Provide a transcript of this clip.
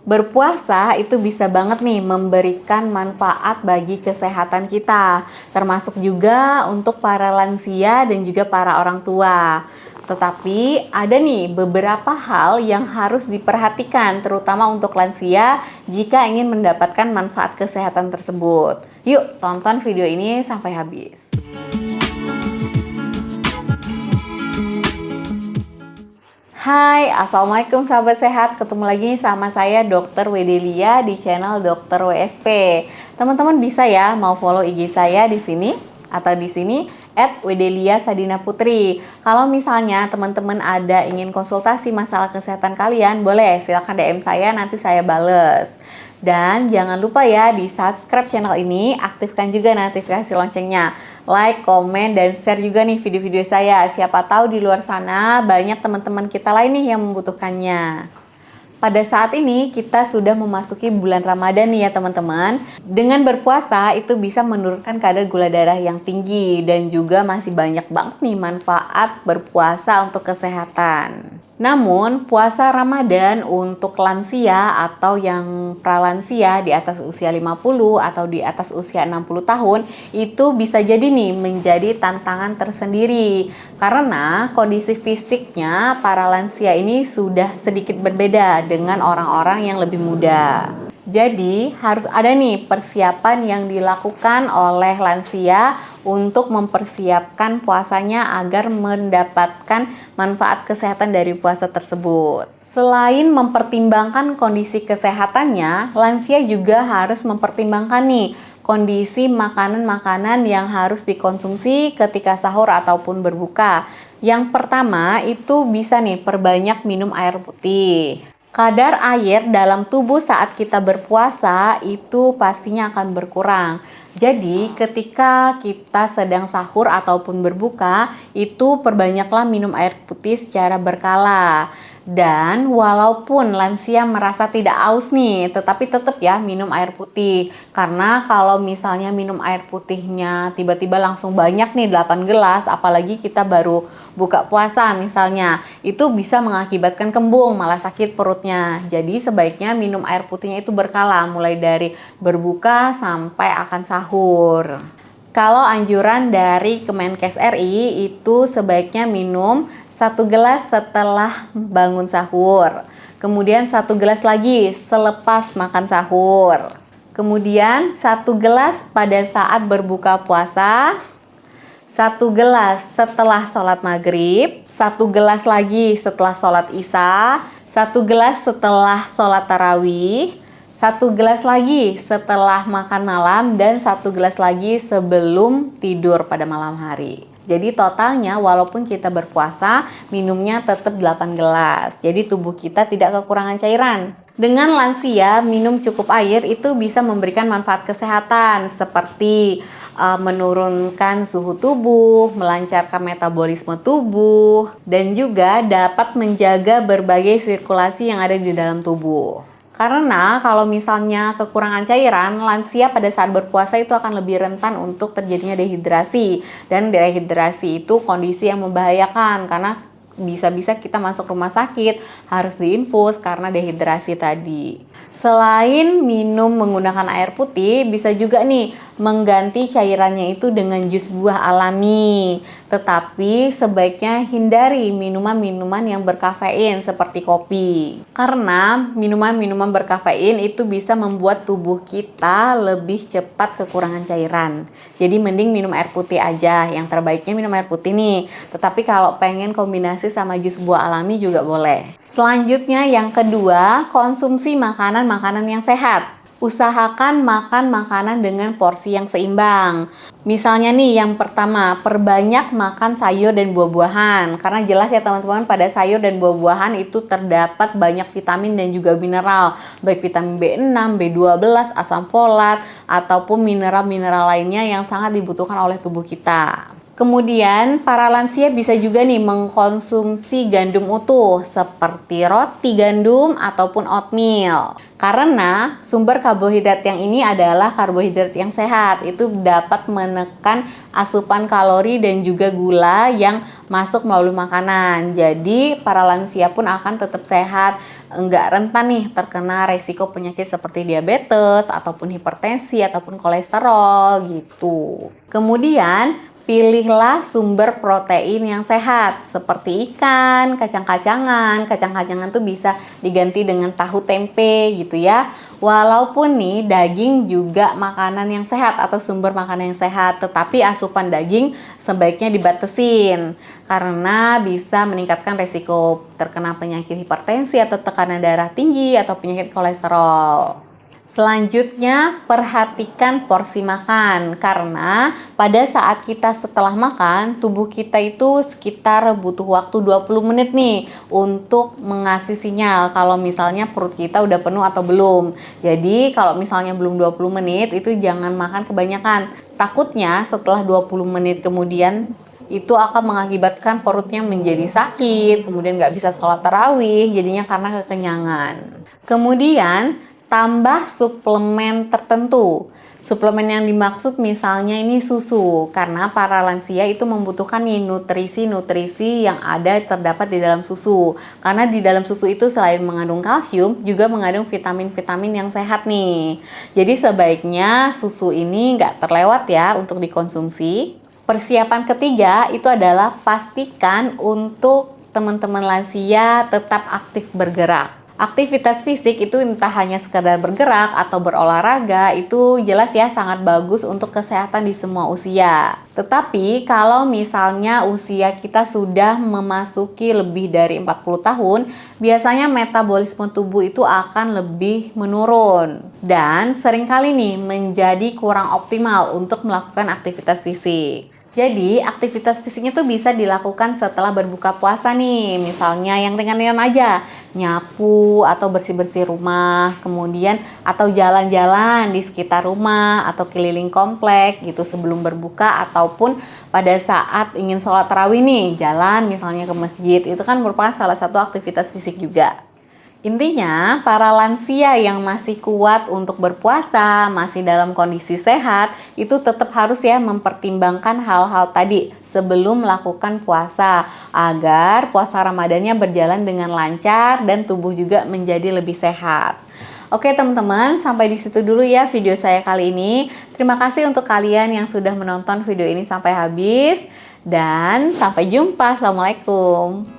Berpuasa itu bisa banget nih memberikan manfaat bagi kesehatan kita, termasuk juga untuk para lansia dan juga para orang tua. Tetapi ada nih beberapa hal yang harus diperhatikan, terutama untuk lansia jika ingin mendapatkan manfaat kesehatan tersebut. Yuk, tonton video ini sampai habis. Hai, Assalamualaikum sahabat sehat. Ketemu lagi sama saya Dr. Wedelia di channel Dr. WSP. Teman-teman bisa ya mau follow IG saya di sini atau di sini @wedelia_sadina_putri. Kalau misalnya teman-teman ada ingin konsultasi masalah kesehatan kalian, boleh silakan DM saya, nanti saya bales. Dan jangan lupa ya di subscribe channel ini, aktifkan juga notifikasi loncengnya. Like, komen, dan share juga nih video-video saya. Siapa tahu di luar sana banyak teman-teman kita lain nih yang membutuhkannya. Pada saat ini kita sudah memasuki bulan Ramadan nih ya teman-teman. Dengan berpuasa itu bisa menurunkan kadar gula darah yang tinggi dan juga masih banyak banget nih manfaat berpuasa untuk kesehatan. Namun, puasa Ramadan untuk lansia atau yang pralansia di atas usia 50 atau di atas usia 60 tahun itu bisa jadi nih menjadi tantangan tersendiri karena kondisi fisiknya para lansia ini sudah sedikit berbeda dengan orang-orang yang lebih muda. Jadi harus ada nih persiapan yang dilakukan oleh lansia untuk mempersiapkan puasanya agar mendapatkan manfaat kesehatan dari puasa tersebut. Selain mempertimbangkan kondisi kesehatannya, lansia juga harus mempertimbangkan nih kondisi makanan-makanan yang harus dikonsumsi ketika sahur ataupun berbuka. Yang pertama itu bisa nih perbanyak minum air putih. Kadar air dalam tubuh saat kita berpuasa itu pastinya akan berkurang. Jadi ketika kita sedang sahur ataupun berbuka, itu perbanyaklah minum air putih secara berkala. Dan walaupun lansia merasa tidak haus nih, tetapi tetap ya minum air putih. Karena kalau misalnya minum air putihnya tiba-tiba langsung banyak nih 8 gelas, apalagi kita baru buka puasa misalnya, itu bisa mengakibatkan kembung, malah sakit perutnya. Jadi sebaiknya minum air putihnya itu berkala, mulai dari berbuka sampai akan sahur. Kalau anjuran dari Kemenkes RI itu sebaiknya minum 1 gelas setelah bangun sahur, kemudian 1 gelas lagi selepas makan sahur, kemudian 1 gelas pada saat berbuka puasa, 1 gelas setelah sholat maghrib, 1 gelas lagi setelah sholat isya, 1 gelas setelah sholat tarawih, 1 gelas lagi setelah makan malam, dan 1 gelas lagi sebelum tidur pada malam hari. Jadi totalnya walaupun kita berpuasa, minumnya tetap 8 gelas. Jadi tubuh kita tidak kekurangan cairan. Dengan lansia, minum cukup air itu bisa memberikan manfaat kesehatan seperti menurunkan suhu tubuh, melancarkan metabolisme tubuh, dan juga dapat menjaga berbagai sirkulasi yang ada di dalam tubuh. Karena kalau misalnya kekurangan cairan, lansia pada saat berpuasa itu akan lebih rentan untuk terjadinya dehidrasi. Dan dehidrasi itu kondisi yang membahayakan karena bisa-bisa kita masuk rumah sakit, harus diinfus karena dehidrasi tadi. Selain minum menggunakan air putih, bisa juga nih mengganti cairannya itu dengan jus buah alami. Tetapi sebaiknya hindari minuman-minuman yang berkafein seperti kopi. Karena minuman-minuman berkafein itu bisa membuat tubuh kita lebih cepat kekurangan cairan. Jadi mending minum air putih aja. Yang terbaiknya minum air putih nih. Tetapi kalau pengen kombinasi sama jus buah alami juga boleh. Selanjutnya yang kedua, konsumsi makanan-makanan yang sehat. Usahakan makan makanan dengan porsi yang seimbang. Misalnya nih yang pertama, perbanyak makan sayur dan buah-buahan. Karena jelas ya teman-teman, pada sayur dan buah-buahan itu terdapat banyak vitamin dan juga mineral. Baik vitamin B6, B12, asam folat, ataupun mineral-mineral lainnya yang sangat dibutuhkan oleh tubuh kita. Kemudian para lansia bisa juga nih mengkonsumsi gandum utuh seperti roti gandum ataupun oatmeal. Karena sumber karbohidrat yang ini adalah karbohidrat yang sehat. Itu dapat menekan asupan kalori dan juga gula yang masuk melalui makanan. Jadi para lansia pun akan tetap sehat enggak rentan nih terkena resiko penyakit seperti diabetes ataupun hipertensi ataupun kolesterol gitu. Kemudian pilihlah sumber protein yang sehat seperti ikan, kacang-kacangan. Kacang-kacangan tuh bisa diganti dengan tahu tempe gitu ya. Walaupun nih daging juga makanan yang sehat atau sumber makanan yang sehat, tetapi asupan daging sebaiknya dibatesin karena bisa meningkatkan resiko terkena penyakit hipertensi atau tekanan darah tinggi atau penyakit kolesterol. Selanjutnya, perhatikan porsi makan karena pada saat kita setelah makan, tubuh kita itu sekitar butuh waktu 20 menit nih untuk mengasih sinyal kalau misalnya perut kita udah penuh atau belum. Jadi, kalau misalnya belum 20 menit itu jangan makan kebanyakan. Takutnya setelah 20 menit kemudian itu akan mengakibatkan perutnya menjadi sakit, kemudian nggak bisa sholat tarawih, jadinya karena kekenyangan. Kemudian, tambah suplemen tertentu. Suplemen yang dimaksud misalnya ini susu, karena para lansia itu membutuhkan nih nutrisi-nutrisi yang ada terdapat di dalam susu. Karena di dalam susu itu selain mengandung kalsium, juga mengandung vitamin-vitamin yang sehat nih. Jadi sebaiknya susu ini nggak terlewat ya untuk dikonsumsi. Persiapan ketiga itu adalah pastikan untuk teman-teman lansia tetap aktif bergerak. Aktivitas fisik itu entah hanya sekedar bergerak atau berolahraga itu jelas ya sangat bagus untuk kesehatan di semua usia. Tetapi kalau misalnya usia kita sudah memasuki lebih dari 40 tahun, biasanya metabolisme tubuh itu akan lebih menurun dan seringkali nih menjadi kurang optimal untuk melakukan aktivitas fisik. Jadi, aktivitas fisiknya tuh bisa dilakukan setelah berbuka puasa nih. Misalnya yang ringan-ringan aja, nyapu atau bersih-bersih rumah, kemudian atau jalan-jalan di sekitar rumah atau keliling komplek gitu sebelum berbuka ataupun pada saat ingin sholat tarawih nih, jalan misalnya ke masjid. Itu kan merupakan salah satu aktivitas fisik juga. Intinya, para lansia yang masih kuat untuk berpuasa, masih dalam kondisi sehat, itu tetap harus ya mempertimbangkan hal-hal tadi sebelum melakukan puasa, agar puasa Ramadannya berjalan dengan lancar dan tubuh juga menjadi lebih sehat. Oke teman-teman, sampai di situ dulu ya video saya kali ini. Terima kasih untuk kalian yang sudah menonton video ini sampai habis, dan sampai jumpa. Assalamualaikum.